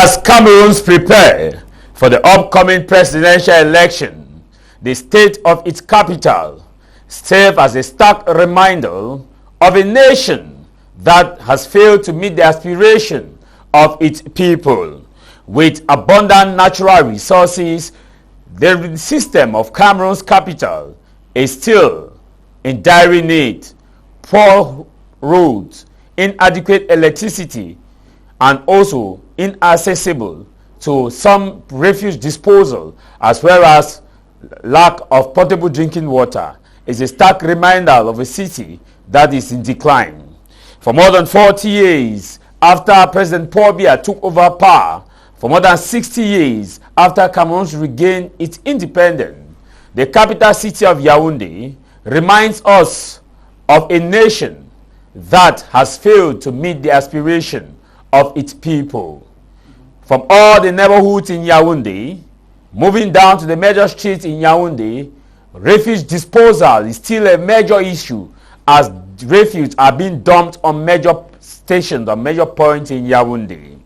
As Cameroons prepare for the upcoming presidential election, the state of its capital serves as a stark reminder of a nation that has failed to meet the aspiration of its people. With abundant natural resources, the system of Cameroon's capital is still in dire need. Poor roads, inadequate electricity, and also inaccessible to some refuse disposal, as well as lack of potable drinking water, is a stark reminder of a city that is in decline. For more than 40 years after President Biya took over power, for more than 60 years after Cameroon regained its independence, the capital city of Yaounde reminds us of a nation that has failed to meet the aspiration of its people. From all the neighborhoods in Yaounde, moving down to the major streets in Yaounde, refuse disposal is still a major issue, as refuse are being dumped on major stations, on major points in Yaounde.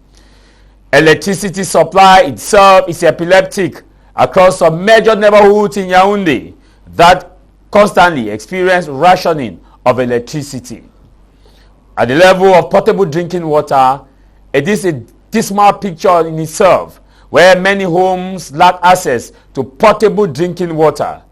Electricity supply itself is epileptic across some major neighborhoods in Yaounde that constantly experience rationing of electricity. At the level of potable drinking water, it is a dismal picture in itself, where many homes lack access to potable drinking water.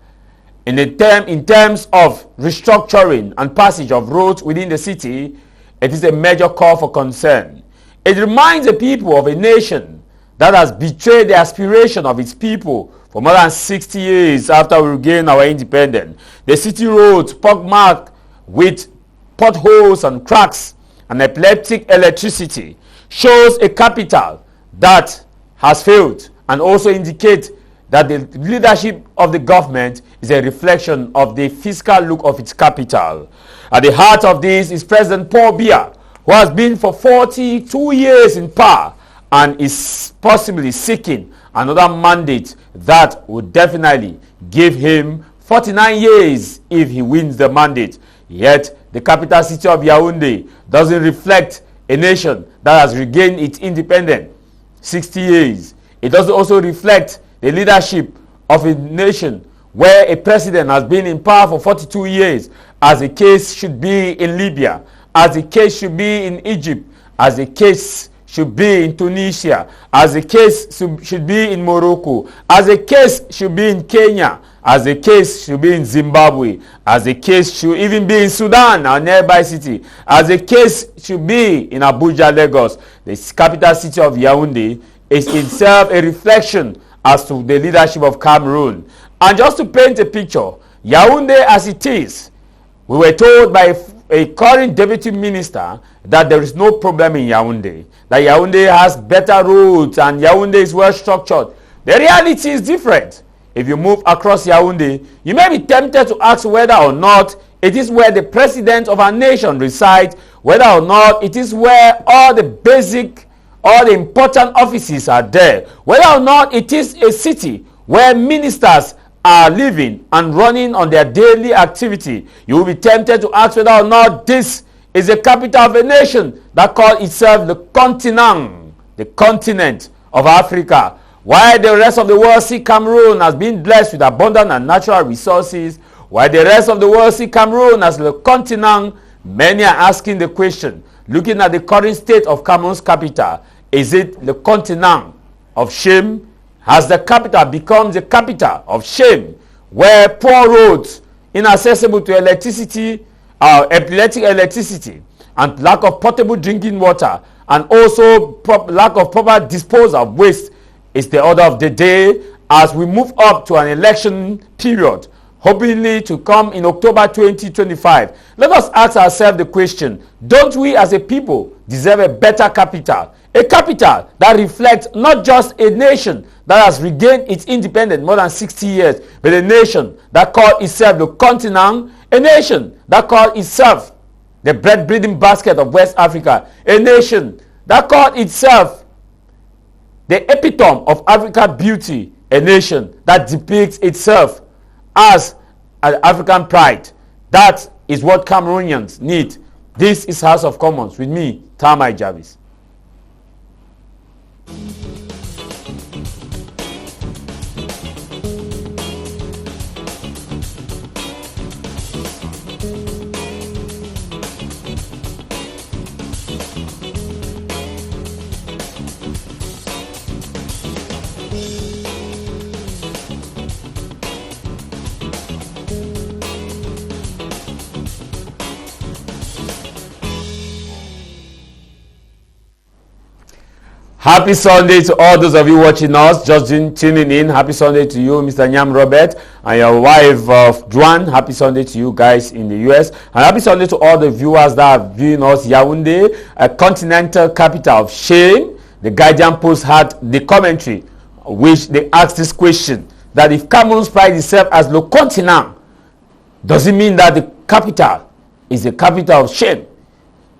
In terms of restructuring and passage of roads within the city, it is a major call for concern. It reminds the people of a nation that has betrayed the aspiration of its people for more than 60 years after we regained our independence. The city roads, pockmarked with potholes and cracks and epileptic electricity, shows a capital that has failed, and also indicates that the leadership of the government is a reflection of the fiscal look of its capital. At the heart of this is President Biya, who has been for 42 years in power and is possibly seeking another mandate that would definitely give him 49 years if he wins the mandate. Yet the capital city of Yaounde doesn't reflect a nation that has regained its independence 60 years. It doesn't also reflect the leadership of a nation where a president has been in power for 42 years, as the case should be in Libya, as the case should be in Egypt, as the case should be in Tunisia, as the case should be in Morocco, as the case should be in Kenya, as the case should be in Zimbabwe, as the case should even be in Sudan, our nearby city, as the case should be in Abuja, Lagos. The capital city of Yaounde is itself a reflection as to the leadership of Cameroon. And just to paint a picture, Yaounde as it is, we were told by a current deputy minister that there is no problem in Yaounde, that Yaounde has better roads and Yaounde is well structured. The reality is different. If you move across Yaounde, you may be tempted to ask whether or not it is where the president of our nation resides, whether or not it is where all the important offices are there, whether or not it is a city where ministers are living and running on their daily activity. You will be tempted to ask whether or not this is the capital of a nation that calls itself the continent of Africa. While the rest of the world see Cameroon as being blessed with abundant and natural resources, while the rest of the world see Cameroon as the continent, many are asking the question, looking at the current state of Cameroon's capital, is it the continent of shame? Has the capital become the capital of shame, where poor roads, inaccessible to electricity, epileptic electricity, and lack of potable drinking water, and also lack of proper disposal of waste is the order of the day as we move up to an election period, hopefully to come in October 2025. Let us ask ourselves the question, don't we as a people deserve a better capital? A capital that reflects not just a nation that has regained its independence more than 60 years, but a nation that called itself the continent, a nation that called itself the bread-breeding basket of West Africa, a nation that called itself the epitome of African beauty, a nation that depicts itself as an African pride. That is what Cameroonians need. This is House of Commons with me, Tah Mai Javis. Happy Sunday to all those of you watching us, just tuning in. Happy Sunday to you, Mr. Nyam Robert, and your wife, Juan. Happy Sunday to you guys in the US. And happy Sunday to all the viewers that are viewing us. Yaounde, a continental capital of shame. The Guardian Post had the commentary, which they asked this question, that if Cameroon prides itself as Le Continent, does it mean that the capital is a capital of shame,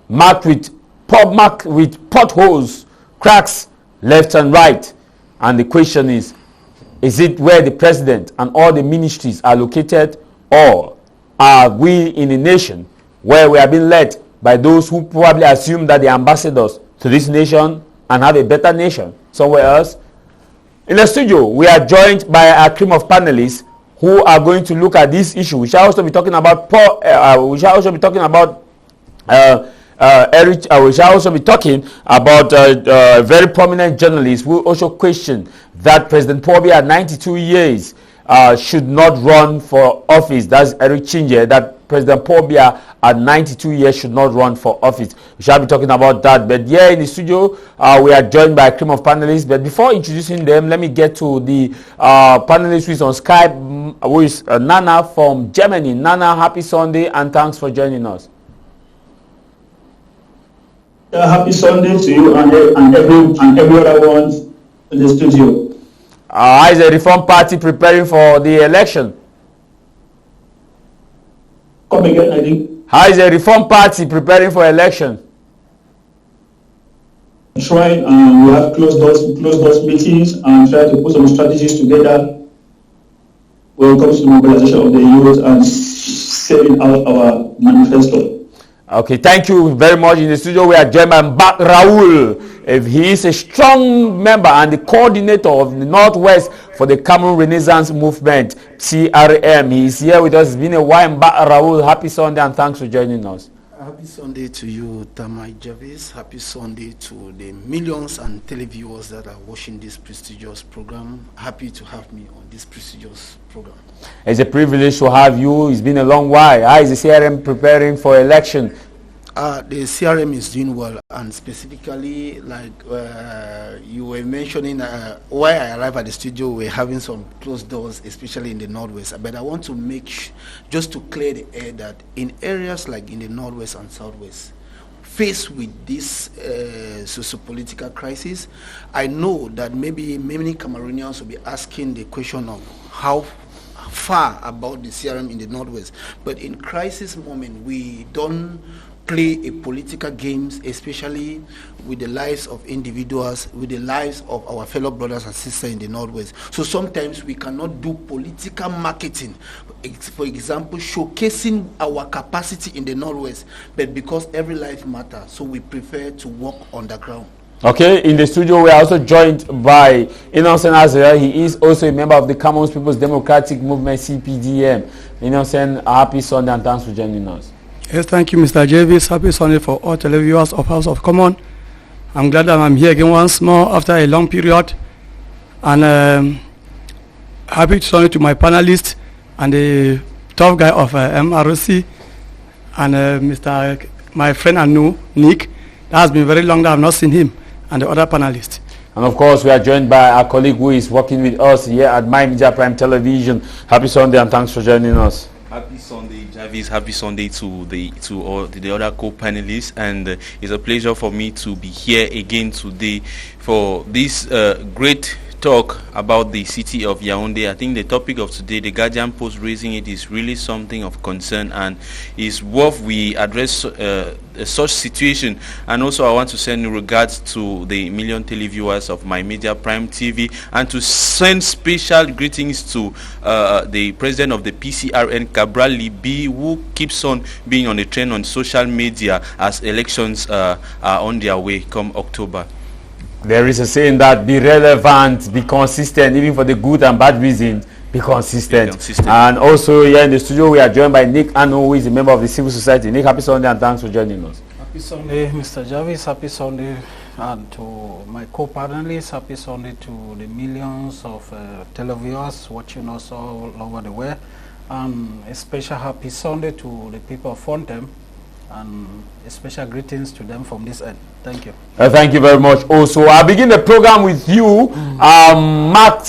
marked with potholes, cracks left and right? And the question is it where the president and all the ministries are located, or are we in a nation where we are being led by those who probably assume that they are ambassadors to this nation and have a better nation somewhere else? In the studio, we are joined by a cream of panelists who are going to look at this issue. We shall also be talking about Eric, we shall also be talking about a very prominent journalist who also questioned that President Paul Biya at 92 years should not run for office. That's Eric Chinje, that President Paul Biya at 92 years should not run for office. We shall be talking about that. But here in the studio, we are joined by a cream of panelists. But before introducing them, let me get to the panelist who is on Skype, who is Nana from Germany. Nana, happy Sunday and thanks for joining us. Happy Sunday to you and every other one in the studio. How is the Reform Party preparing for the election? Come again, I think. How is the Reform Party preparing for election? Trying, we have closed doors meetings and try to put some strategies together when it comes to the mobilization of the youth and selling out our manifesto. Okay, thank you very much. In the studio, we are joined by Barozil. He is a strong member and the coordinator of the Northwest for the Cameroon Renaissance Movement, CRM. He is here with us. It's been a while. Barozil, happy Sunday and thanks for joining us. Happy Sunday to you, Tah Mai Javis. Happy Sunday to the millions and televiewers that are watching this prestigious program. Happy to have me on this prestigious program. It's a privilege to have you. It's been a long while. How is the CRM preparing for election? The CRM is doing well, and specifically, like you were mentioning, why I arrived at the studio, we're having some closed doors, especially in the Northwest. But I want to make just to clear the air that in areas like in the Northwest and Southwest, faced with this socio-political crisis, I know that maybe many Cameroonians will be asking the question of how far about the CRM in the Northwest. But in crisis moment, we don't play a political games, especially with the lives of individuals, with the lives of our fellow brothers and sisters in the Northwest. So sometimes we cannot do political marketing, for example, showcasing our capacity in the Northwest, but because every life matters, so we prefer to work on the ground. Okay, in the studio we are also joined by Innocent Azra. He is also a member of the Cameroon People's Democratic Movement, CPDM. Innocent, happy Sunday and thanks for joining us. Yes, thank you, Mr. Javis. Happy Sunday for all televiewers of House of Common. I'm glad that I'm here again once more after a long period. And happy Sunday to my panelists and the tough guy of MRC and my friend Anu, Nick. That has been very long that I've not seen him, and the other panelists. And of course, we are joined by our colleague who is working with us here at Maritime Television. Happy Sunday and thanks for joining us. Happy Sunday, Javis. Happy Sunday to the other co-panelists, and it's a pleasure for me to be here again today for this great talk about the city of Yaounde. I think the topic of today, the Guardian Post raising it, is really something of concern and is worth we address such situation. And also I want to send regards to the million televiewers of My Media Prime TV and to send special greetings to the president of the PCRN, Cabral Libi, who keeps on being on the trend on social media as elections are on their way come October. There is a saying that be relevant, be consistent, even for the good and bad reasons, be consistent. And also here in the studio we are joined by Nick Nkem, who is a member of the civil society. Nick, happy Sunday and thanks for joining us. Happy Sunday, Mr. Javis. Happy Sunday and to my co-panelists. Happy Sunday to the millions of televiewers watching us all over the world. And a special happy Sunday to the people of Fortoh and a special greetings to them from this end. Thank you. Thank you very much. Also, I'll begin the program with you, Nana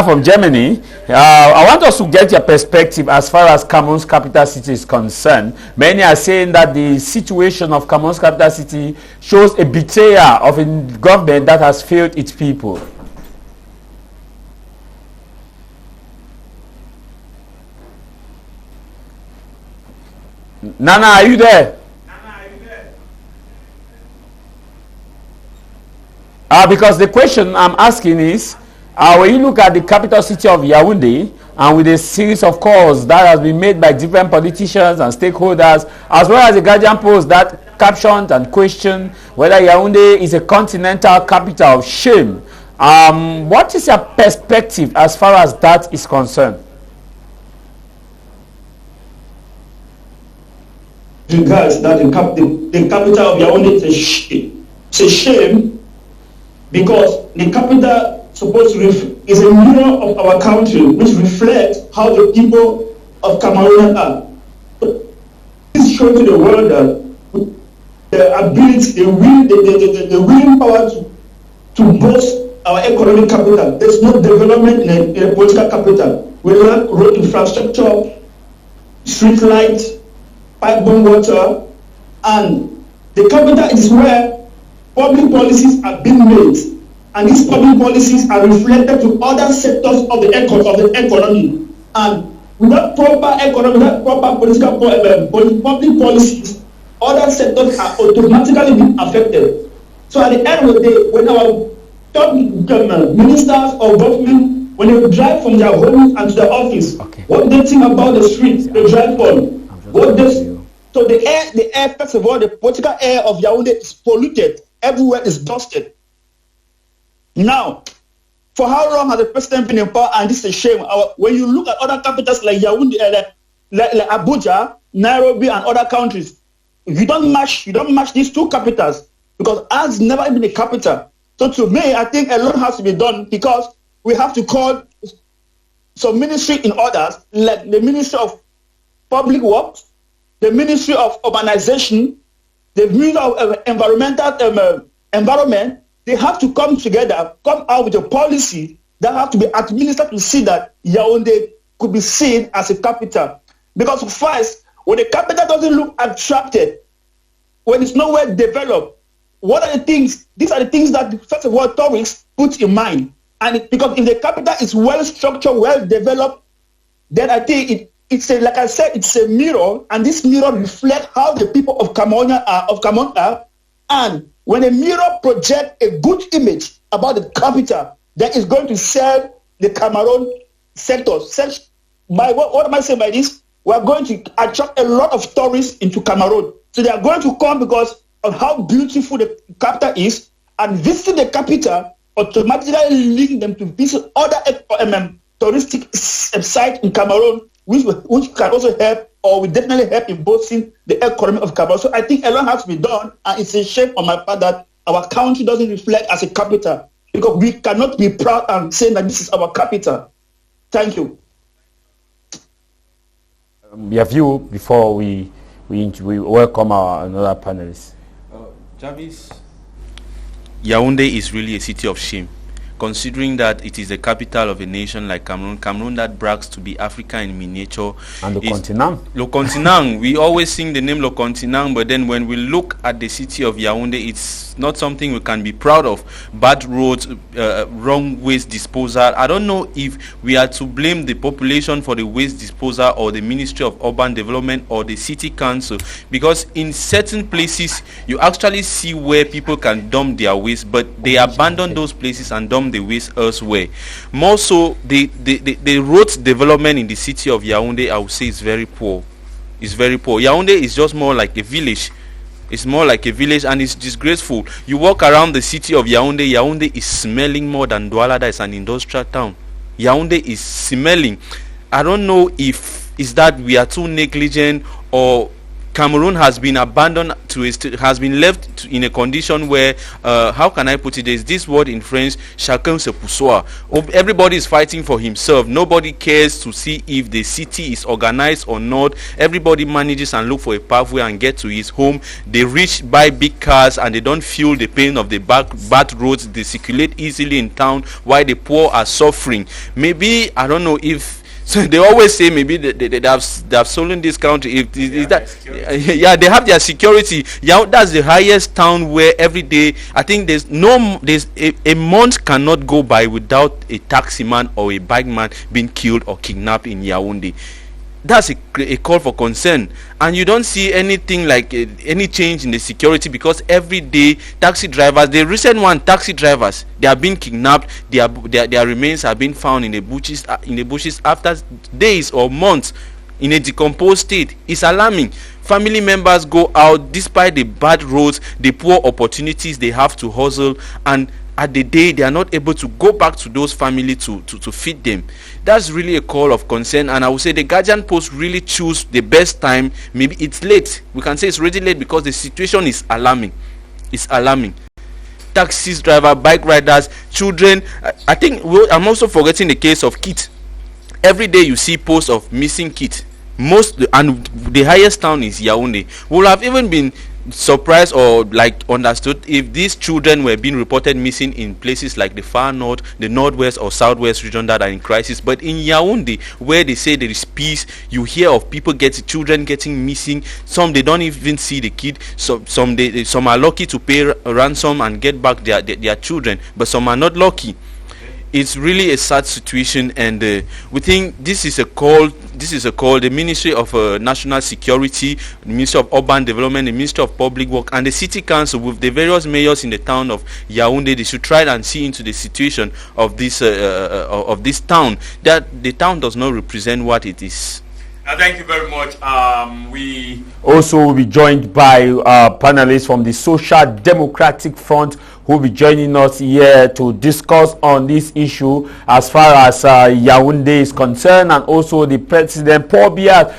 from Germany. I want us to get your perspective as far as Cameroon's capital city is concerned. Many are saying that the situation of Cameroon's capital city shows a betrayal of a government that has failed its people. Nana, are you there? Because the question I'm asking is, when you look at the capital city of Yaounde, and with a series of calls that has been made by different politicians and stakeholders, as well as the Guardian Post that captioned and questioned whether Yaounde is a continental capital of shame. What is your perspective as far as that is concerned? Regards that the capital of Yaounde is a shame. It's a shame because the capital is a mirror of our country, which reflects how the people of Cameroon are. This shows to the world that the ability, the willing power to boast our economic capital. There's no development in a political capital. We lack road infrastructure, street lights, pipeline water, and the capital is where public policies are being made. And these public policies are reflected to other sectors of the economy. And without proper economy, without proper political public policies, other sectors are automatically being affected. So at the end of the day, when our top ministers or government, when they drive from their homes and to their office, what they think about the streets they drive on, so the air, first of all, the political air of Yaounde is polluted. Everywhere is dusted. Now, for how long has the president been in power? And this is a shame. When you look at other capitals like Yaounde, like Abuja, Nairobi, and other countries, you don't match these two capitals because ours never been a capital. So to me, I think a lot has to be done because we have to call some ministry in orders, like the Ministry of Public Works, the Ministry of Urbanization, the Ministry of Environment. They have to come together, come out with a policy that have to be administered to see that Yaounde could be seen as a capital. Because first, when the capital doesn't look attractive, when it's nowhere developed, what are the things? These are the things that, first of all, tourists put in mind. And because if the capital is well structured, well developed, then I think like I said, it's a mirror, and this mirror reflects how the people of Cameroon are. And when a mirror projects a good image about the capital, then it's going to sell the Cameroon sector. What am I saying by this? We are going to attract a lot of tourists into Cameroon. So they are going to come because of how beautiful the capital is, and visiting the capital automatically link them to visit other touristic sites in Cameroon, which can also help, or will definitely help in boosting the economy of Cameroon. So I think a lot has to be done, and it's a shame on my part that our country doesn't reflect as a capital, because we cannot be proud and say that this is our capital. Thank you. Your view before we welcome our another panelist. Javis, Yaounde is really a city of shame, considering that it is the capital of a nation like Cameroon that brags to be Africa in miniature. And Le Continent. Le Continent. We always sing the name Le Continent, but then when we look at the city of Yaounde, it's not something we can be proud of. Bad roads, wrong waste disposal. I don't know if we are to blame the population for the waste disposal, or the Ministry of Urban Development, or the city council, because in certain places you actually see where people can dump their waste, but they abandon those places and dump the waste elsewhere. More so, the road development in the city of Yaounde, I would say, is very poor. It's very poor. Yaounde is just more like a village. It's more like a village, and it's disgraceful. You walk around the city of Yaounde, Yaounde is smelling more than Douala, that is an industrial town. Yaounde is smelling. I don't know if it's that we are too negligent, or Cameroon has been abandoned has been left in a condition where, how can I put it? There's this word in French, chacun se pour soi. Everybody is fighting for himself. Nobody cares to see if the city is organized or not. Everybody manages and look for a pathway and get to his home. They reach, buy big cars, and they don't feel the pain of the bad roads. They circulate easily in town while the poor are suffering. Maybe, I don't know if, so they always say maybe they have stolen this country. If that, yeah, they have their security. Yeah, that's the highest town where every day, I think there's a month cannot go by without a taxi man or a bike man being killed or kidnapped in Yaounde. That's a call for concern, and you don't see anything like any change in the security, because every day taxi drivers, the recent one, taxi drivers, they are being kidnapped. Their remains are being found in the bushes after days or months in a decomposed state. It's alarming. Family members go out despite the bad roads, the poor opportunities they have to hustle, and at the day they are not able to go back to those families to feed them. That's really a call of concern, and I would say the Guardian Post really choose the best time. Maybe it's late. We can say it's already late because the situation is alarming. It's alarming. Taxis driver, bike riders, children. I think I'm also forgetting the case of kids. Every day you see posts of missing kids. And the highest town is Yaounde. We'll have even been surprised or like understood if these children were being reported missing in places like the far north, the northwest or southwest region that are in crisis. But in Yaounde, where they say there is peace, you hear of children getting missing. Some they don't even see the kid. Some are lucky to pay ransom and get back their children, but some are not lucky. It's really a sad situation, and we think this is a call. The Ministry of National Security, the Ministry of Urban Development, the Ministry of Public Work, and the City Council with the various mayors in the town of Yaounde. They should try and see into the situation of this town. That the town does not represent what it is. Thank you very much. We also will be joined by panelists from the Social Democratic Front, who will be joining us here to discuss on this issue as far as Yaounde is concerned, and also the President Paul Biya,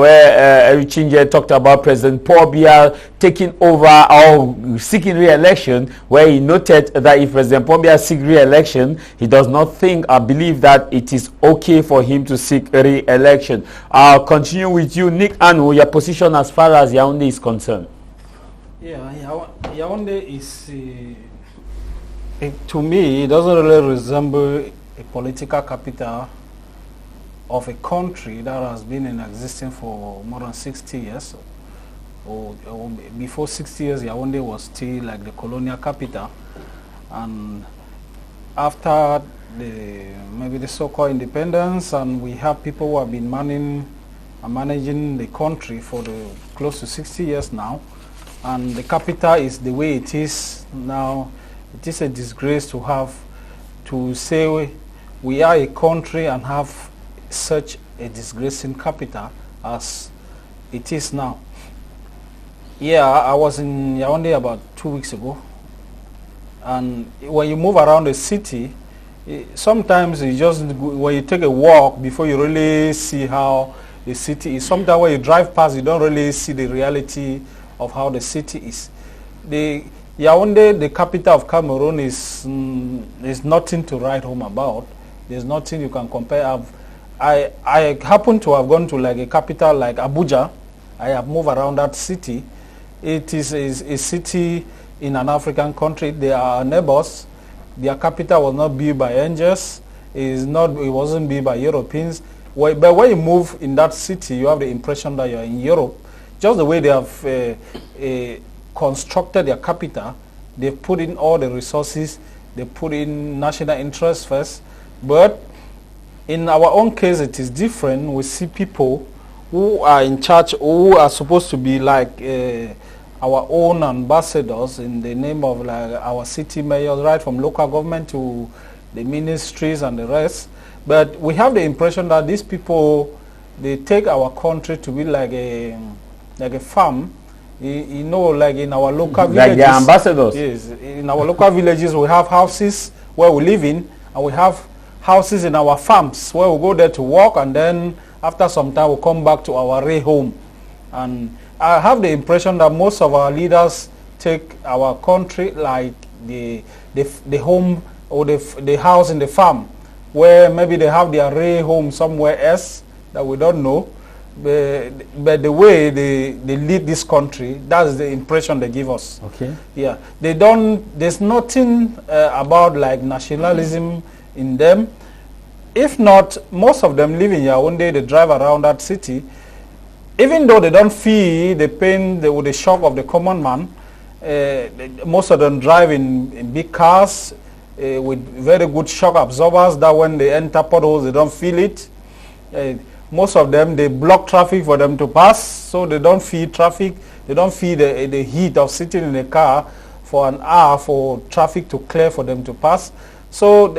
where Chinje talked about President Paul Biya taking over or seeking re-election, where he noted that if President Paul Biya seeks re-election, he does not think or believe that it is okay for him to seek re-election. I'll continue with you, Nick Nkem, your position as far as Yaounde is concerned. Yeah, Yaounde is, to me, it doesn't really resemble a political capital of a country that has been in existence for more than 60 years. Or before 60 years, Yaounde was still like the colonial capital, and after maybe the so-called independence, and we have people who have been managing the country for close to 60 years now, and the capital is the way it is now. It is a disgrace to say we are a country and have such a disgracing capital as it is now. Yeah, I was in Yaounde about 2 weeks ago, and when you move around the city, sometimes when you take a walk before you really see how the city is. Sometimes when you drive past, you don't really see the reality of how the city is. Yaounde, the capital of Cameroon, is nothing to write home about. There's nothing you can compare. I happen to have gone to like a capital like Abuja. I have moved around that city. It is a city in an African country. They are neighbors. Their capital was not built by angels. It wasn't built by Europeans. But when you move in that city, you have the impression that you're in Europe. Just the way they have constructed their capital, they put in all the resources, they put in national interest first. But in our own case, it is different. We see people who are in charge, who are supposed to be like our own ambassadors in the name of like our city mayors, right from local government to the ministries and the rest. But we have the impression that these people, they take our country to be like a farm. You know, like in our local villages. Like the ambassadors. Yes, in our local villages we have houses where we live in, and we have houses in our farms where we go there to work, and then after some time we come back to our real home. And I have the impression that most of our leaders take our country like the home or the house in the farm, where maybe they have their real home somewhere else that we don't know. But the way they lead this country, that's the impression they give us. Okay. Yeah, there's nothing about like nationalism in them. If not, most of them live in Yaounde, they drive around that city. Even though they don't feel the pain, the shock of the common man, most of them drive in big cars with very good shock absorbers that when they enter potholes, they don't feel it. Most of them, they block traffic for them to pass, so they don't feel traffic. They don't feel the heat of sitting in a car for an hour for traffic to clear for them to pass. So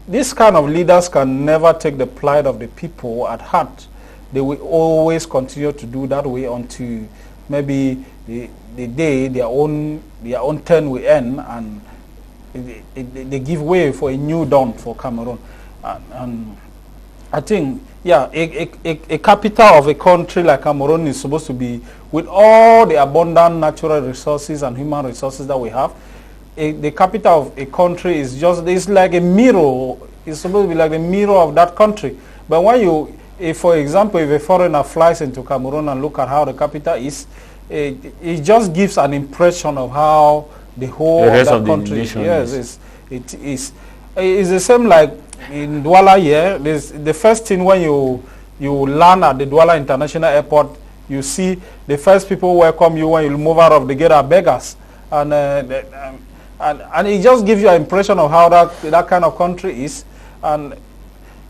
these kind of leaders can never take the plight of the people at heart. They will always continue to do that way until maybe the day their own turn will end and they give way for a new dawn for Cameroon. And I think, yeah, a capital of a country like Cameroon is supposed to be, with all the abundant natural resources and human resources that we have, the capital of a country is it's like a mirror. It's supposed to be like a mirror of that country. But when if for example, if a foreigner flies into Cameroon and look at how the capital is, it just gives an impression of how the whole of that country is. Yes, it is. It's the same like in Douala here. The first thing when you land at the Douala International Airport, you see the first people welcome you when you move out of the gate are beggars, and it just gives you an impression of how that kind of country is. And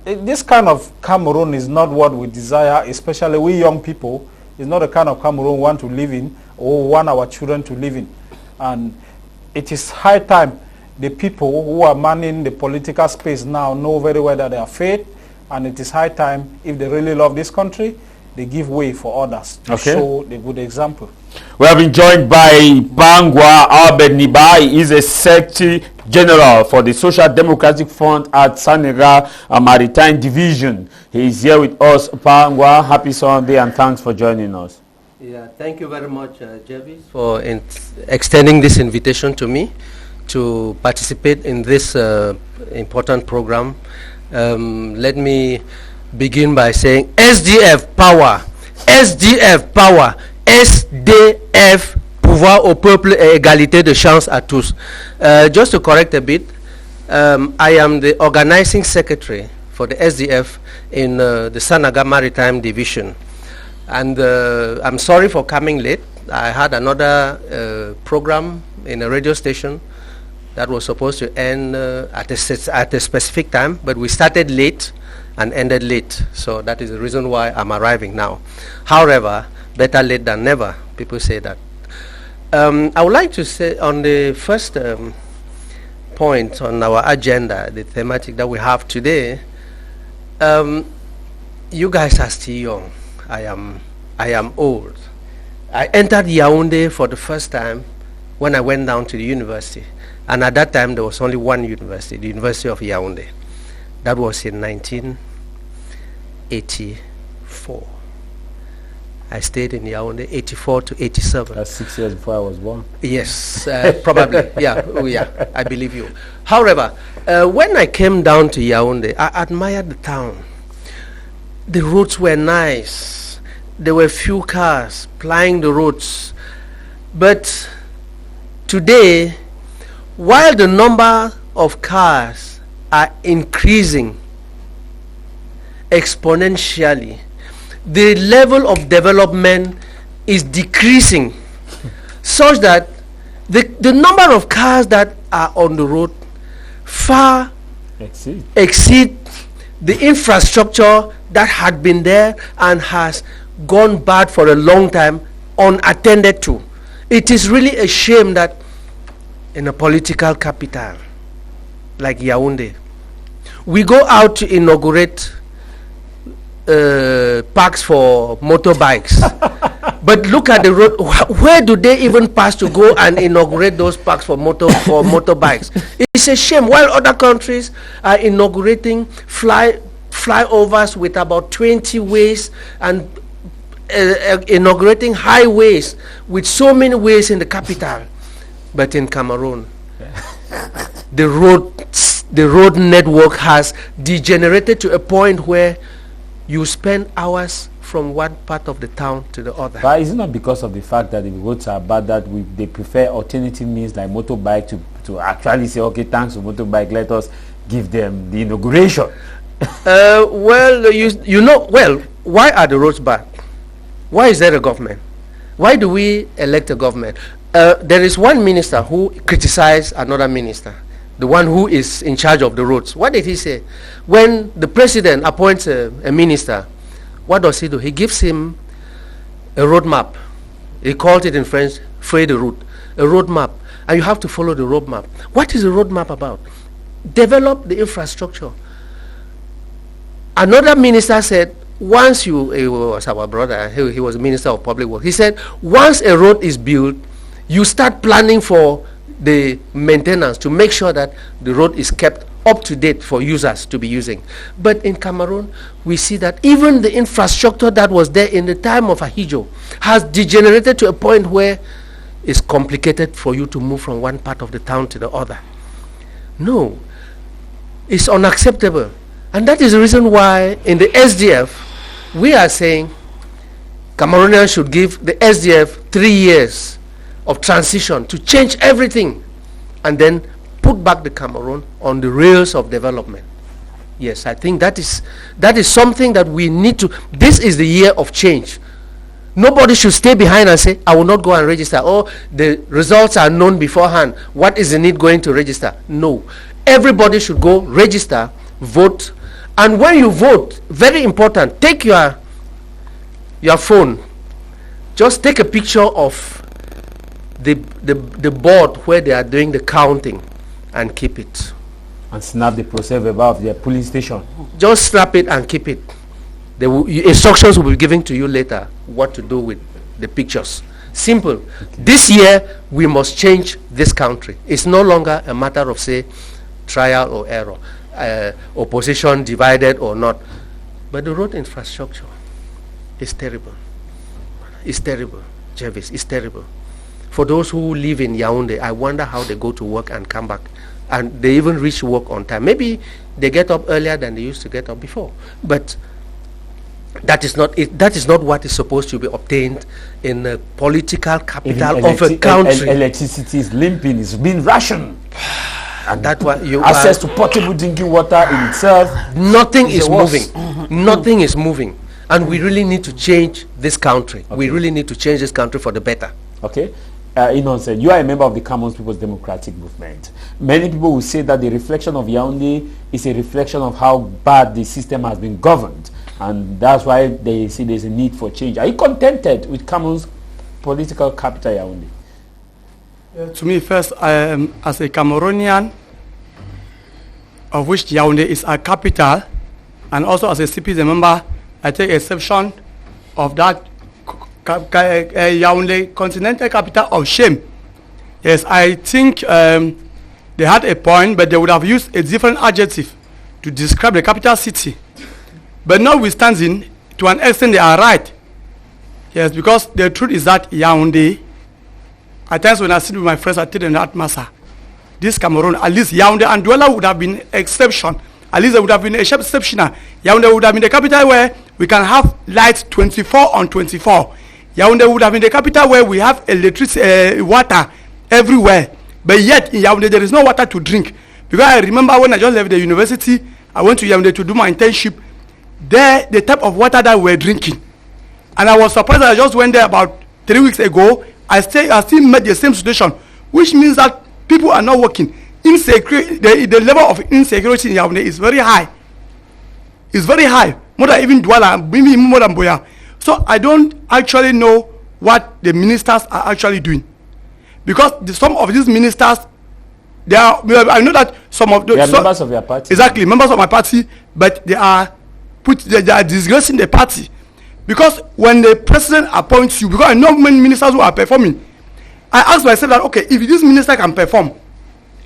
this kind of Cameroon is not what we desire, especially we young people. It's not the kind of Cameroon we want to live in or want our children to live in. And it is high time the people who are manning the political space now know very well that they are failed, and it is high time, if they really love this country, they give way for others to show the good example. We have been joined by Bangwa Albert NIBA. He is a Secretary General for the Social Democratic Front at Sanaga Maritime Division. He is here with us. Bangwa, happy Sunday and thanks for joining us. Yeah, thank you very much, Javis, for extending this invitation to me to participate in this important program. Let me begin by saying SDF power, SDF power, SDF pouvoir au peuple et égalité de chance à tous. Just to correct a bit, I am the organizing secretary for the SDF in the Sanaga Maritime Division. And I'm sorry for coming late. I had another program in a radio station that was supposed to end at a specific time, but we started late and ended late. So that is the reason why I'm arriving now. However, better late than never, people say that. I would like to say on the first point on our agenda, the thematic that we have today, you guys are still young. I am old. I entered Yaounde for the first time when I went down to the university. And at that time, there was only one university, the University of Yaounde. That was in 1984. I stayed in Yaounde 84 to 87. That's 6 years before I was born. Yes, probably. Yeah, I believe you. However, when I came down to Yaounde, I admired the town. The roads were nice. There were few cars plying the roads. But today, while the number of cars are increasing exponentially, the level of development is decreasing such that the number of cars that are on the road far exceed the infrastructure that had been there and has gone bad for a long time unattended to. It is really a shame that in a political capital like Yaounde, we go out to inaugurate parks for motorbikes. But look at the road. Where do they even pass to go and inaugurate those parks for motorbikes? It's a shame. While other countries are inaugurating flyovers with about 20 ways and inaugurating highways with so many ways in the capital. But in Cameroon, the road network has degenerated to a point where you spend hours from one part of the town to the other. But is it not because of the fact that the roads are bad that they prefer alternative means like motorbike to actually say, okay, thanks to motorbike, let us give them the inauguration? Well, you know, well, why are the roads bad? Why is there a government? Why do we elect a government? There is one minister who criticized another minister, the one who is in charge of the roads. What did he say? When the president appoints a minister, what does he do? He gives him a roadmap. He called it in French, feuille de route, a roadmap. And you have to follow the roadmap. What is the roadmap about? Develop the infrastructure. Another minister said, once he was our brother, he was Minister of Public Works. He said, once a road is built, you start planning for the maintenance to make sure that the road is kept up to date for users to be using. But in Cameroon, we see that even the infrastructure that was there in the time of Ahijo has degenerated to a point where it's complicated for you to move from one part of the town to the other. No, it's unacceptable. And that is the reason why in the SDF, we are saying Cameroonians should give the SDF 3 years of transition to change everything and then put back the Cameroon on the rails of development. Yes, I think that is something that we need to. This is the year of change. Nobody should stay behind and say, I will not go and register. Oh, the results are known beforehand. What is the need going to register? No. Everybody should go register, vote. And when you vote, very important, take your phone. Just take a picture of the board where they are doing the counting and keep it. And snap the process above their polling station. Just snap it and keep it. Instructions will be given to you later what to do with the pictures. Simple. Okay. This year, we must change this country. It's no longer a matter of, say, trial or error. Opposition divided or not. But the road infrastructure is terrible. It's terrible, Javis. It's terrible. For those who live in Yaounde, I wonder how they go to work and come back. And they even reach work on time. Maybe they get up earlier than they used to get up before. But that is not it. That is not what is supposed to be obtained in a political capital of a country. Electricity is limping. It's been rationed. And that why you access to potable drinking water in itself. Nothing is moving. Nothing is moving. And we really need to change this country. Okay. We really need to change this country for the better. Okay. Inon said, you are a member of the Cameroon People's Democratic Movement. Many people will say that the reflection of Yaounde is a reflection of how bad the system has been governed. And that's why they see there's a need for change. Are you contented with Cameroon's political capital, Yaounde? To me, first, as a Cameroonian, of which Yaounde is our capital, and also as a CPDM member, I take exception of that Yaounde Continental capital of shame. Yes, I think they had a point, but they would have used a different adjective to describe the capital city. But notwithstanding, to an extent they are right. Yes, because the truth is that Yaounde, at times when I sit with my friends, I tell them that, Massa, this Cameroon, at least Yaounde and Douala would have been exception. At least there would have been exceptional. Yaounde would have been the capital where we can have lights 24 on 24. Yaounde would have been the capital where we have electricity, water everywhere. But yet in Yaounde there is no water to drink. Because I remember when I just left the university, I went to Yaounde to do my internship. There, the type of water that we were drinking. And I was surprised that I just went there about 3 weeks ago. I still met the same situation, which means that people are not working. The level of insecurity in Yaounde is very high. It's very high, more than even Douala, maybe more than Biya. So I don't actually know what the ministers are actually doing, because some of these ministers, they are. I know that some of they are members of your party. Exactly, members of my party, but they are disgracing the party. Because when the president appoints you, because I know many ministers who are performing, I ask myself that, okay, if this minister can perform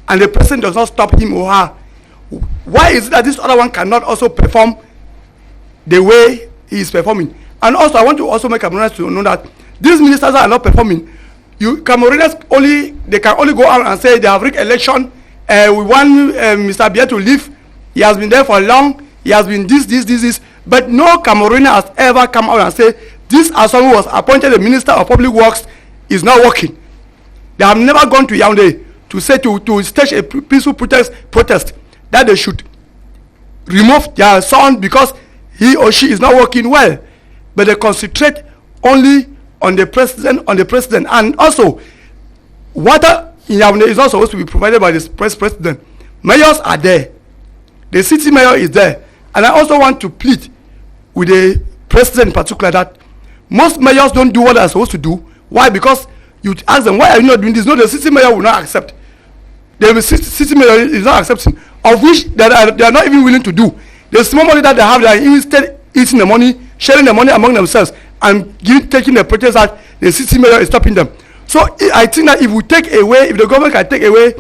and the president does not stop him or her, why is it that this other one cannot also perform the way he is performing? And also, I want to also make Cameroonians to know that these ministers are not performing. Cameroonians they can only go out and say they have rigged election. We want Mr. Biya to leave. He has been there for long. He has been this. But no Cameroonian has ever come out and say this person who was appointed the Minister of Public Works is not working. They have never gone to Yaounde to say to stage a peaceful protest that they should remove their son because he or she is not working well. But they concentrate only on the president, and also water in Yaounde is not supposed to be provided by the president. Mayors are there. The city mayor is there. And I also want to plead with the president in particular that most mayors don't do what they're supposed to do. Why? Because you ask them, why are you not doing this? No, the city mayor will not accept. The city mayor is not accepting, of which they are not even willing to do. The small money that they have, they are instead eating the money, sharing the money among themselves, and taking the protest out. The city mayor is stopping them. So I think that if the government can take away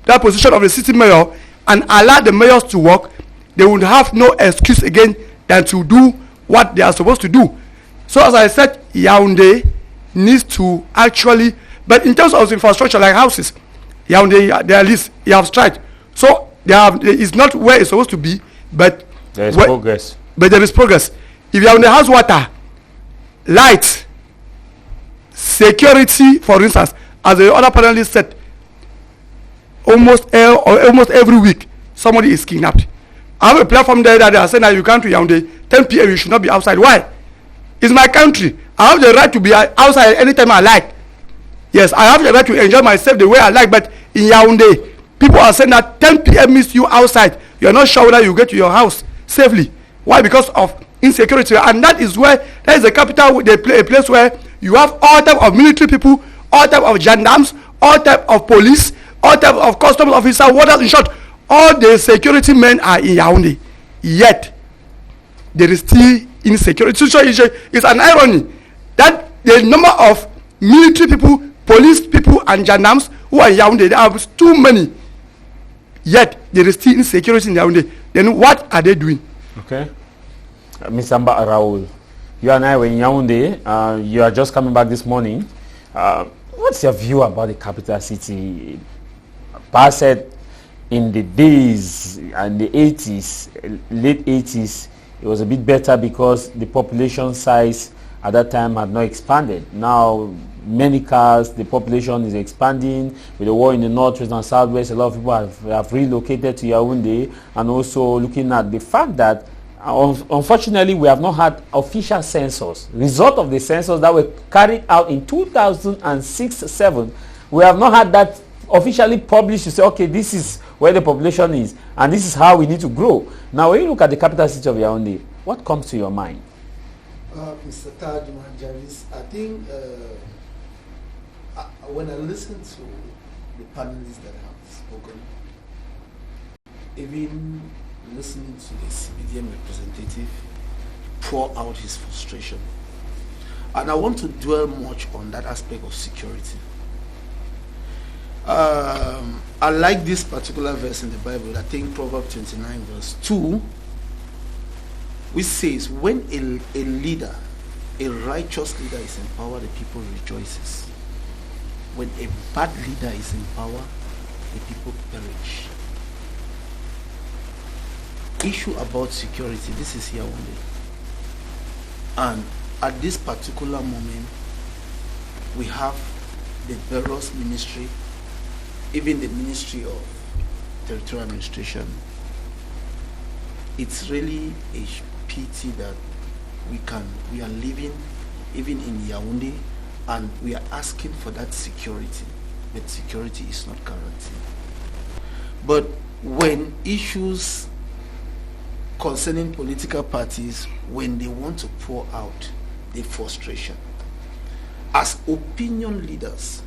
that position of the city mayor and allow the mayors to work, they would have no excuse again than to do what they are supposed to do. So as I said, Yaounde needs to actually, but in terms of infrastructure like houses, Yaounde, they at least you have strike. So it's not where it's supposed to be, but there is progress. But there is progress. If Yaounde has water, light, security, for instance, as the other panelists said, almost every week somebody is kidnapped. I have a platform there that they are saying that you come to Yaounde 10 p.m. you should not be outside. Why? It's my country. I have the right to be outside anytime I like. Yes, I have the right to enjoy myself the way I like. But in Yaounde, people are saying that 10 p.m. means you outside. You are not sure whether you get to your house safely. Why? Because of insecurity. And that is the capital, a place where you have all type of military people, all type of gendarmes, all type of police, all type of customs officers. What else? In short, all the security men are in Yaounde. Yet, there is still insecurity. So it's an irony that the number of military people, police people, and gendarmes who are in Yaounde, there are too many. Yet, there is still insecurity in Yaounde. Then what are they doing? Okay. Mr. Raoul, you and I were in Yaounde. You are just coming back this morning. What's your view about the capital city? Pa said in the days and the 80s, late 80s, it was a bit better because the population size at that time had not expanded. Now, many cars, the population is expanding. With the war in the northwest and southwest, a lot of people have relocated to Yaounde, and also looking at the fact that unfortunately we have not had official census. Result of the census that were carried out in 2006-07, we have not had that officially published to say, okay, this is where the population is and this is how we need to grow. Now when you look at the capital city of Yaounde, what comes to your mind? Mr. Tah Mai Javis, I think when I listen to the panelists that have spoken, even listening to the CPDM representative pour out his frustration, and I want to dwell much on that aspect of security. I like this particular verse in the Bible. I think Proverbs 29 verse 2, which says, when a leader, a righteous leader is in power, the people rejoices. When a bad leader is in power, the people perish. Issue about security, this is Yaounde. And at this particular moment, we have the various ministry, even the Ministry of Territorial Administration. It's really a pity that we are living even in Yaounde and we are asking for that security, but security is not guaranteed. But when issues concerning political parties, when they want to pour out their frustration, as opinion leaders,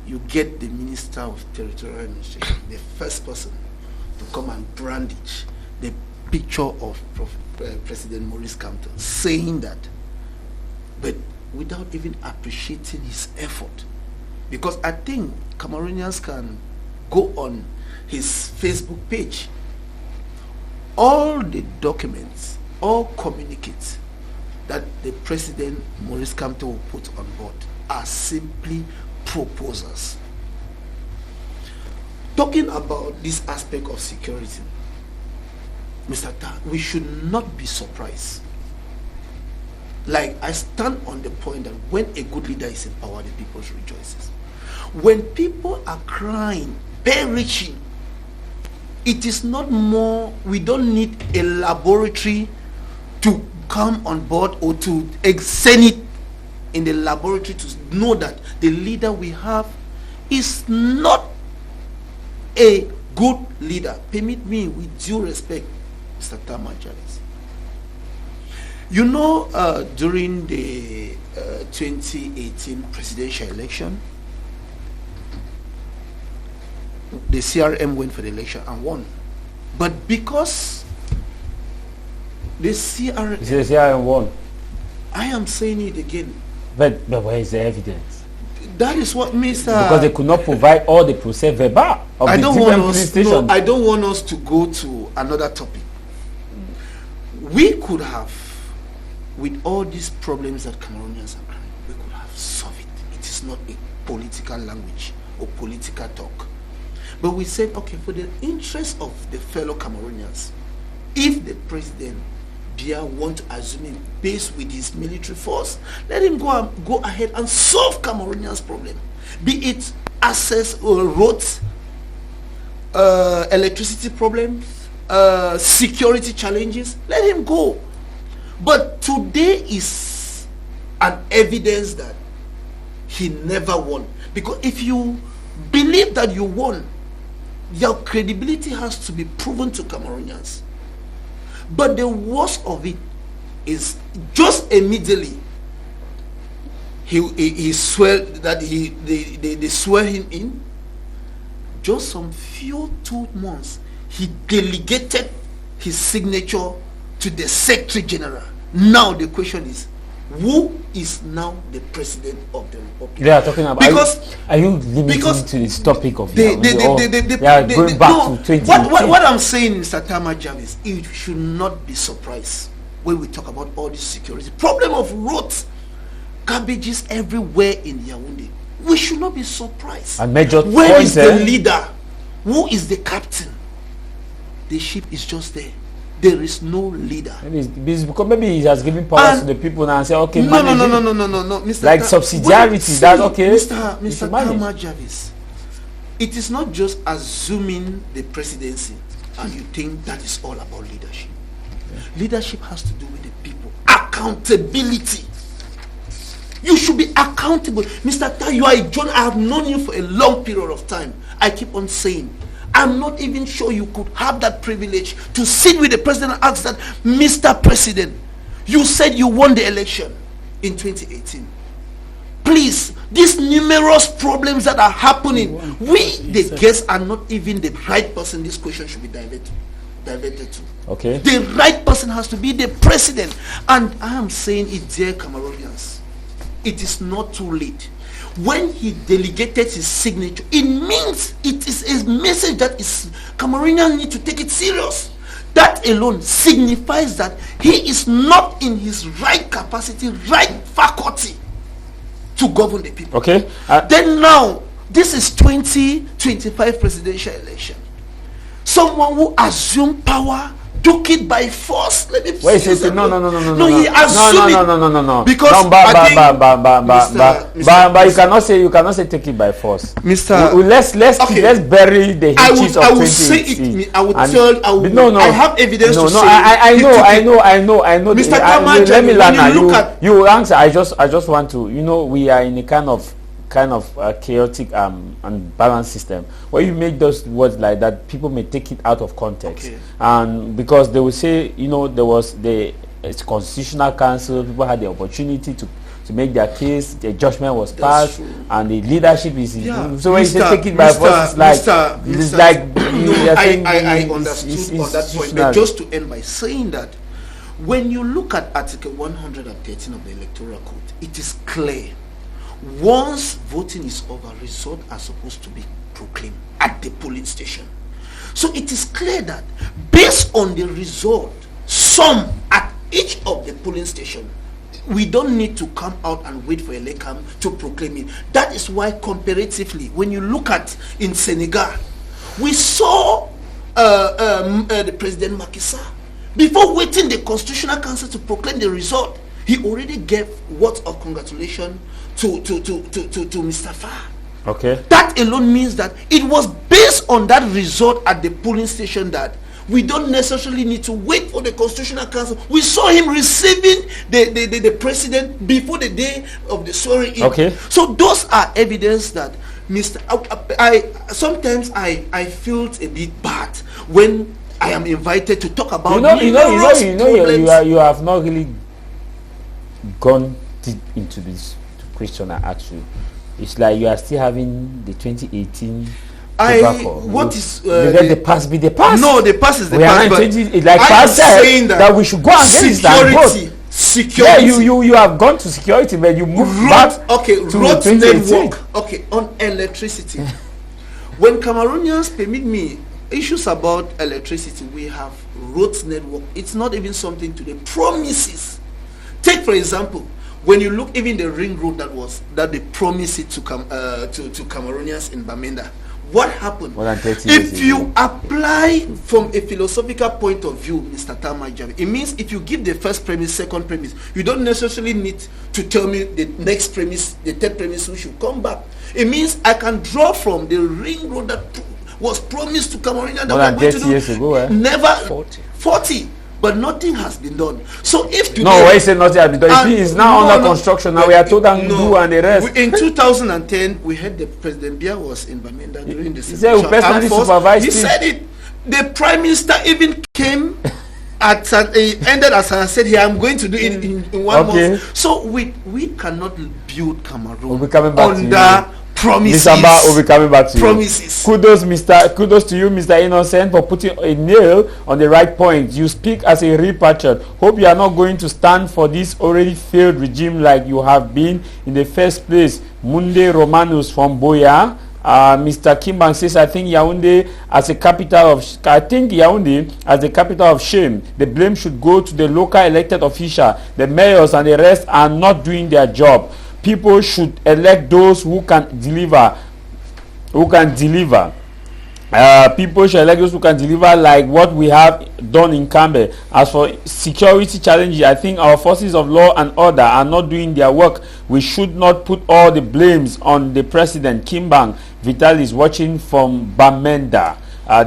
you get the Minister of Territorial Administration, the first person to come and brandish the picture of President Maurice Kamto, saying that, but without even appreciating his effort. Because I think Cameroonians can go on his Facebook page. All the documents, all communicates, that the President Maurice Kamto will put on board are simply proposals. Talking about this aspect of security, Mr. Tah, we should not be surprised. Like, I stand on the point that when a good leader is in power, the people rejoices. When people are crying, perishing, it is not more, we don't need a laboratory to come on board or to send it in the laboratory to know that the leader we have is not a good leader. Permit me, with due respect, Mr. Tah Mai Javis. You know, during the 2018 presidential election, the CRM went for the election and won. But because the CRM won, I am saying it again. But where is the evidence? That is what Mr. Because they could not provide all the procès verbal of the different police stations. I don't want us to go to another topic. We could have, with all these problems that Cameroonians are crying, we could have solved it. It is not a political language or political talk. But we said, okay, for the interest of the fellow Cameroonians, if the president Biya want to assume him based with his military force, let him go ahead and solve Cameroonians' problem. Be it access or roads, electricity problems, security challenges, let him go. But today is an evidence that he never won. Because if you believe that you won, your credibility has to be proven to Cameroonians. But the worst of it is just immediately he swear that they swear him in. Just some few 2 months, he delegated his signature to the Secretary General. Now the question is, who is now the president of the republic? They are talking about. Because are you limiting to this topic of going back to 2018? What I'm saying, Mr. Tah Mai Javis, it should not be surprised when we talk about all this security problem of roads, garbages everywhere in Yaounde. We should not be surprised. And Major, where is the leader? Who is the captain? The ship is just there. There is no leader. Maybe he has given power to the people now and say, okay, no, Mr. Like subsidiarity, that's okay. Mr. Tah Mai Javis, it is not just assuming the presidency and you think that is all about leadership. Leadership has to do with the people. Accountability. You should be accountable. Mr. Tah, you are a journalist. I have known you for a long period of time. I keep on saying, I'm not even sure you could have that privilege to sit with the president and ask that, Mr. President, you said you won the election in 2018. Please, these numerous problems that are happening, we, the guests, are not even the right person this question should be diverted to. Okay. The right person has to be the president. And I am saying it, dear Cameroonians, it is not too late. When he delegated his signature, it means it is a message that is Cameroonians need to take it serious. That alone signifies that he is not in his right capacity, right faculty to govern the people. Okay. Then now, this is 2025 presidential election. Someone who assumed power took it by force. Let me wait, he assumed no. No. Because but you cannot say take it by force. Mr. Let's bury the hitches of 2018. I have evidence to say. I know. Mr. Tah Mai Javis, let me learn. You answer. I just want to. We are in a kind of chaotic and balanced system where you make those words like that, people may take it out of context. Okay. And because they will say, there was the Constitutional Council, people had the opportunity to make their case, the judgment was passed, and the leadership is so when you say take it by force, it's like I understood on that point, but just to end by saying that when you look at Article 113 of the Electoral Code, it is clear. Once voting is over, results are supposed to be proclaimed at the polling station. So it is clear that based on the result, some at each of the polling station we don't need to come out and wait for Elekam to proclaim it. That is why comparatively, when you look at in Senegal, we saw the President Macky Sall, before waiting the Constitutional Council to proclaim the result, he already gave words of congratulation to Mr. Farr. Okay. That alone means that it was based on that result at the polling station that we don't necessarily need to wait for the Constitutional Council. We saw him receiving the president before the day of the swearing in. Okay. So those are evidence that sometimes I feel a bit bad when I am invited to talk about you have not really gone deep into this question I asked you. It's like you are still having the 2018 what is the past be the past? No, the past is the we past. But it's like past saying that we should go and get security. Yeah, you have gone to security, but you moved back to road network. Okay, on electricity. When Cameroonians permit me issues about electricity, we have roads network. It's not even something to the promises. Take for example, when you look even the ring road that they promised it to Cameroonians in Bamenda. What happened? If you apply from a philosophical point of view, Mr. Tah Mai Javis, it means if you give the first premise, second premise, you don't necessarily need to tell me the next premise, the third premise, who should come back. It means I can draw from the ring road that was promised to Cameroonians that we're going to do. Years ago, never 40. But nothing has been done. So if today, why say nothing has been done? It is now under construction. Now we are told and do and the rest. In 2010, we heard the President Biya was in Bamenda during the he said we personally supervised. He said it. The Prime Minister even came ended as I said here, I'm going to do it in 1 month. So we cannot build Cameroon under promises. Mr. Amba will be coming back to promises. You. Kudos to you, Mr. Innocent, for putting a nail on the right point. You speak as a real patriot. Hope you are not going to stand for this already failed regime like you have been in the first place. Munde Romanus from Boya. Mr. Kimbang says, I think Yaounde as a capital of shame. The blame should go to the local elected official. The mayors and the rest are not doing their job. People should elect those who can deliver. People should elect those who can deliver, like what we have done in Cambe. As for security challenges, I think our forces of law and order are not doing their work. We should not put all the blames on the president. Kimbang Vital is watching from Bamenda.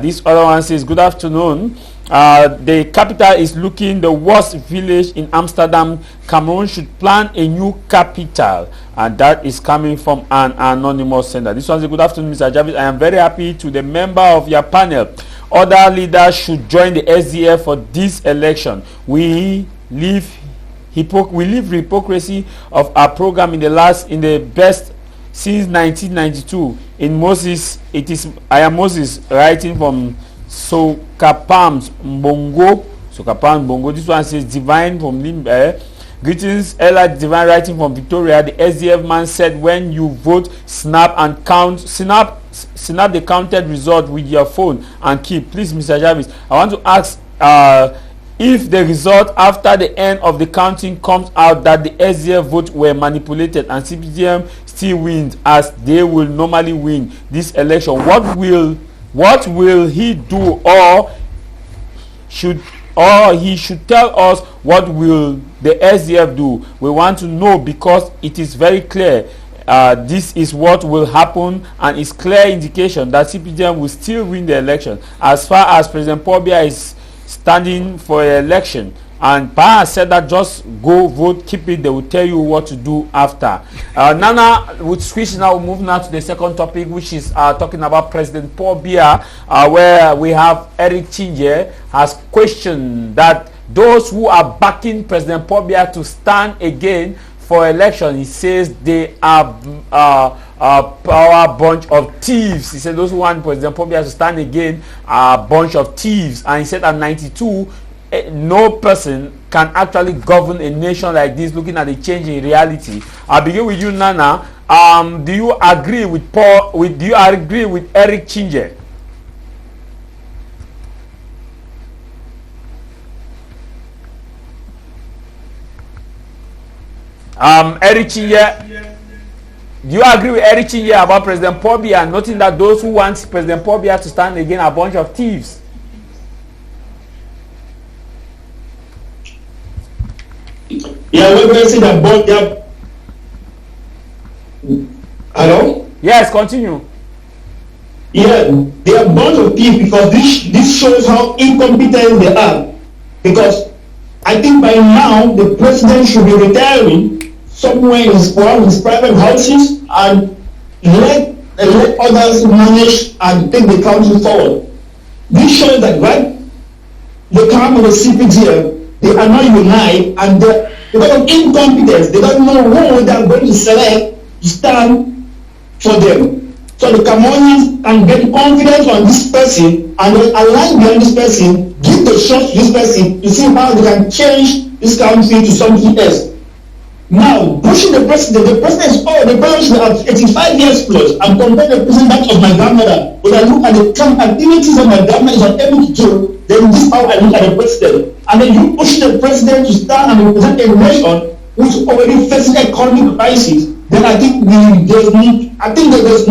This other one says, good afternoon. The capital is looking the worst village in Amsterdam. Cameroon should plan a new capital, and that is coming from an anonymous sender. This one's a good afternoon, Mr. Javis. I am very happy to the member of your panel. Other leaders should join the SDF for this election. We leave hypocrisy of our program in the best since 1992. In Moses, I am Moses writing from Sokapam Bongo. This one says divine from Limbe. Greetings, Ella Divine writing from Victoria. The SDF man said when you vote, snap the counted result with your phone and keep. Please, Mr. Javis, I want to ask if the result after the end of the counting comes out that the SDF vote were manipulated and CPDM still wins as they will normally win this election, what will he do, or he should tell us what will the SDF do? We want to know, because it is very clear this is what will happen, and it's clear indication that CPDM will still win the election. As far as President Paul Biya is standing for an election, and Pa said that just go vote, keep it, they will tell you what to do after. Nana, we'll switch now, move now to the second topic, which is talking about President Paul Biya, where we have Eric Chinje has questioned that those who are backing President Paul Biya to stand again for election, he says they are a bunch of thieves. He said those who want President Paul Biya to stand again are a bunch of thieves. And he said at 92, no person can actually govern a nation like this, looking at the change in reality. I'll begin with you, Nana. Do you agree with do you agree with Eric Chinje? Eric Chinje, do you agree with Eric Chinje about President Paul Biya, noting that those who want President Paul Biya to stand again are a bunch of thieves? Yeah, we're going to say that both their... Hello? Yes, continue. Yeah, they are a bunch of thieves because this shows how incompetent they are. Because I think by now the president should be retiring somewhere in his private houses and let others manage and take the country forward. This shows that right, they come with a CPDM. They are not united, and because of incompetence, they don't know who they are going to select to stand for them. So the Cameroonians can get confidence on this person and then align behind this person, give the shot to this person to see how they can change this country to something else. Now, pushing the president is the president should have 85 years plus. I'm comparing the president that of my grandmother. When I look at the activities that my grandmother is unable to do, then this is how I look at the president. And then you push the president to stand and represent a nation which is already facing economic crisis, then I think there's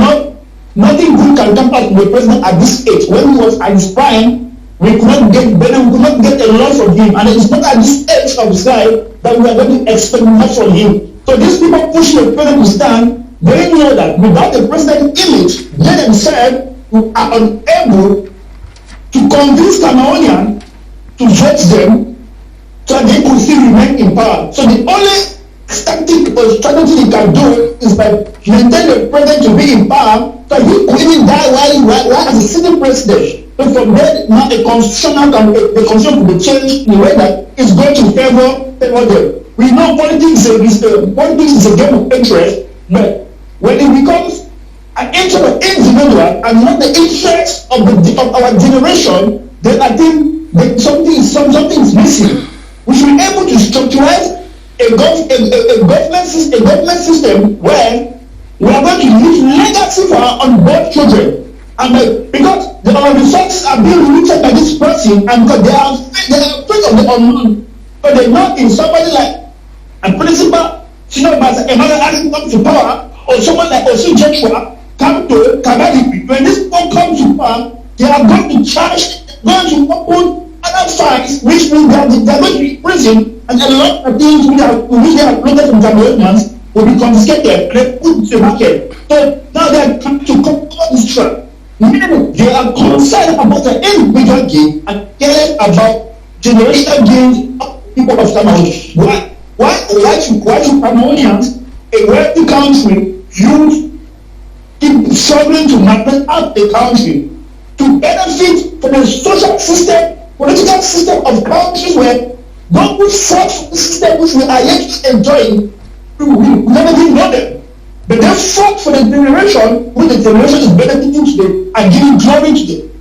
nothing good can come out from the president at this age. When he was at his prime, we could not get a lot from him, and it's not at this age of his life that we are going to expect much from him. So these people push the president to stand. They know that without the president's image, they themselves are unable to convince Cameroonians to vote them so that they could still remain in power. So the only tactic or strategy they can do is by maintain the president to be in power so he could even die while as a sitting president. But from there, now the constitution could be changed in a way that is going to favor them. We know politics is a game of interest, but when it becomes an interest of individual and not the interest of our generation, then I think that something is missing. We should be able to structurize a government system where we are going to use legacy for our unborn children. And because our resources are being looted by this person, and because they are afraid of the unknown, but they're not in somebody like a principal, Emmanuel Adam comes to power, or someone like Osu Joshua come to Kabalipi. When this people come to power, they are going to open other files, which means that they're going to be in prison, and a lot of things which they have looked from Cameroonians will be confiscated and put to the market. So now they are trying to come out this trap. Meaning they are concerned about the individual gain and caring about generational gains of people of Cameroon. Why should Cameroonians, a wealthy country, keep struggling to manage out the country to benefit from the social system, political system of countries where those who fought for the system which we are yet enjoying, we never even know them. But they fought for the generation which the generation is benefiting today and giving glory to them.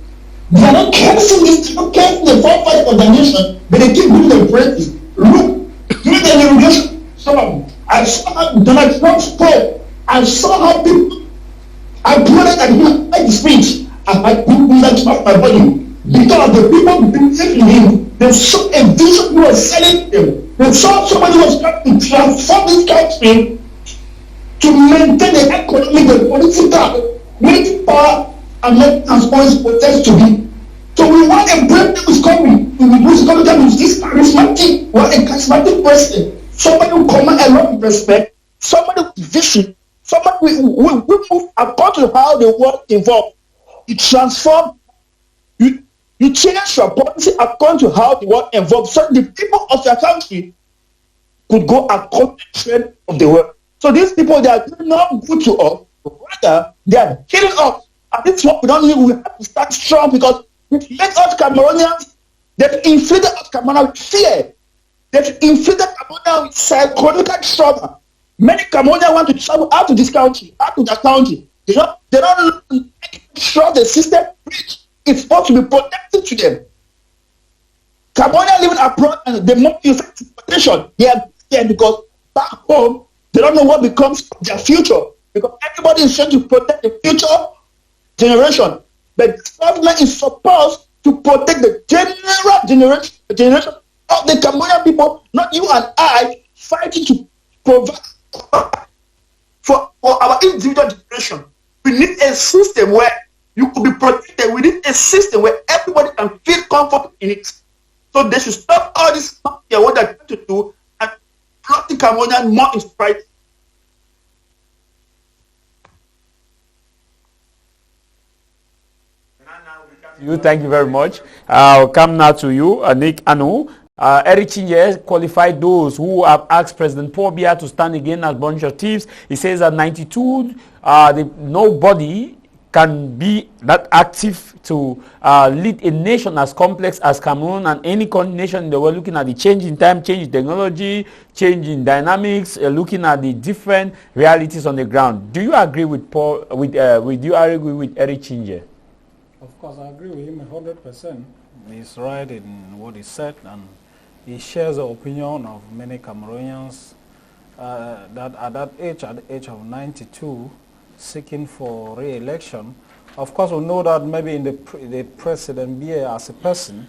They are not canceling this, they are not canceling the forefathers of the nation, but they keep doing the practice. Look, during the revolution, I saw how Donald Trump spoke. I saw how people applauded and he made the speech. And I put that off my body. Because the people believed in him, they saw a vision he was selling them. They saw somebody who was trying to transform this country to maintain the economic and political military power and let transparency protest to be. So we want a breakthrough who is coming. Who is coming down with this charismatic, a charismatic president. Somebody who command a lot of respect, somebody with vision, somebody who move according to how the world evolved. You transform, you change your policy according to how the world evolved, so the people of your country could go according to the trend of the world. So these people, they are not good to us, but rather they are killing us. And this is what we don't need. We have to start strong because it makes us Cameroonians, they've inflated us Cameroonians with fear. They've inflated Cameroonians with psychological trauma. Many Cameroonians want to travel out to this country, out to that country. They don't trust the system which is supposed to be protected to them. Cameroonians living abroad and the more effective protection, they are scared because back home, they don't know what becomes of their future. Because everybody is trying to protect the future generation. But the government is supposed to protect the generation of the Cameroonian people, not you and I fighting to provide for our individual generation. We need a system where you could be protected. We need a system where everybody can feel comfortable in it. So they should stop all this what they're trying to do and plotting Cambodian more in pride. Thank you very much. I'll come now to you, Nick Nkem. Eric Chinje qualified those who have asked President Paul Biya to stand again as bunch of thieves. He says at 92, nobody can be that active to lead a nation as complex as Cameroon and any nation in the world, looking at the change in time, change in technology, change in dynamics, looking at the different realities on the ground. Do you agree with Paul? Do you agree with Eric Chinje? Of course, I agree with him 100%. He's right in what he said, and he shares the opinion of many Cameroonians that at the age of 92, seeking for re-election. Of course, we know that maybe in the President Biya as a person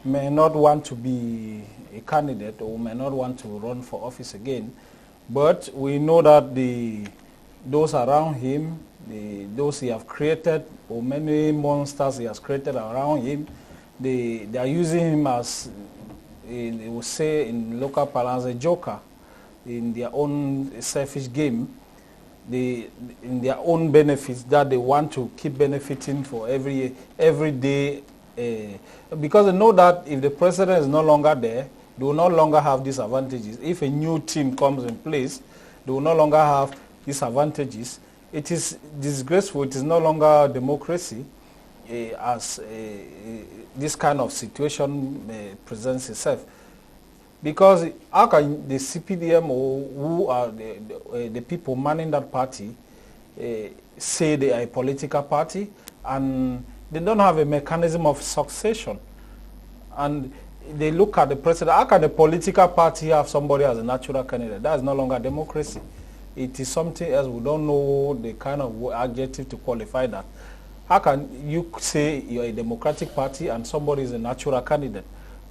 may not want to be a candidate or may not want to run for office again, but we know that those around him, those he have created, or many monsters he has created around him, they are using him as, they will say in local parlance, a joker in their own selfish game, in their own benefits that they want to keep benefiting for every day, because they know that if the president is no longer there, they will no longer have these advantages. If a new team comes in place, they will no longer have these advantages. It is disgraceful. It is no longer democracy as this kind of situation presents itself. Because how can the CPDM or who are the people manning that party say they are a political party and they don't have a mechanism of succession? And they look at the president. How can a political party have somebody as a natural candidate? That is no longer democracy. It is something else. We don't know the kind of adjective to qualify that. How can you say you're a democratic party and somebody is a natural candidate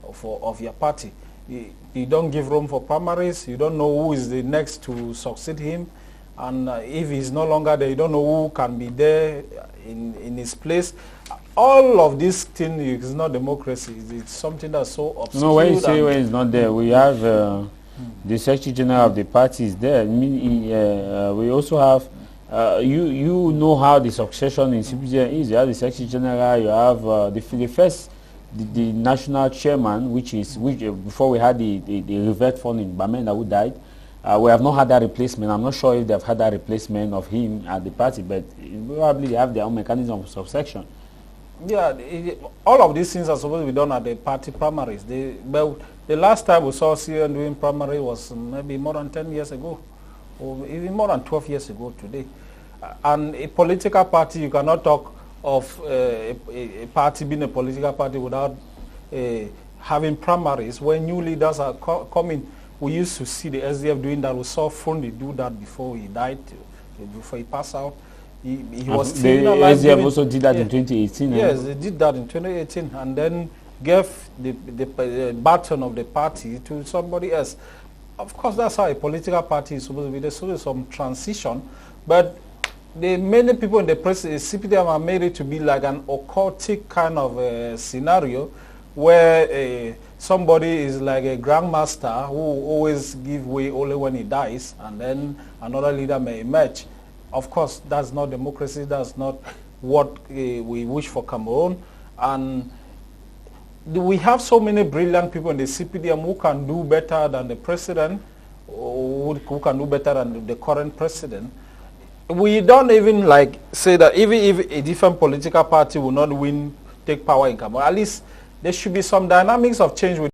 of your party? You don't give room for primaries. You don't know who is the next to succeed him. And if he's no longer there, you don't know who can be there in his place. All of these things is not democracy. It's something that's so obscure. No, when you say when he's not there, we have the Secretary General of the party is there. I mean, we also have, you know how the succession in CPDM is. You have the Secretary General, you have the first, the national chairman, which before we had the revert fund in Bamenda who died. We have not had that replacement. I'm not sure if they've had that replacement of him at the party, but probably they have their own mechanism of subsection. Yeah, all of these things are supposed to be done at the party primaries. But the last time we saw CN doing primary was maybe more than 10 years ago, or even more than 12 years ago today. And a political party, you cannot talk of a party being a political party without having primaries. When new leaders are coming, we used to see the SDF doing that. We saw Fundi do that before he died, before he passed out. He was still alive. The SDF also did that in 2018. Yes, they did that in 2018 and then gave the baton of the party to somebody else. Of course, that's how a political party is supposed to be. There's supposed to be some transition, but many people in the press, CPDM are made it to be like an occultic kind of scenario where somebody is like a grandmaster who always gives way only when he dies, and then another leader may emerge. Of course, that's not democracy. That's not what we wish for Cameroon. And we have so many brilliant people in the CPDM who can do better than the president, or who can do better than the current president. We don't even like say that even if a different political party will not take power in Cameroon, at least there should be some dynamics of change with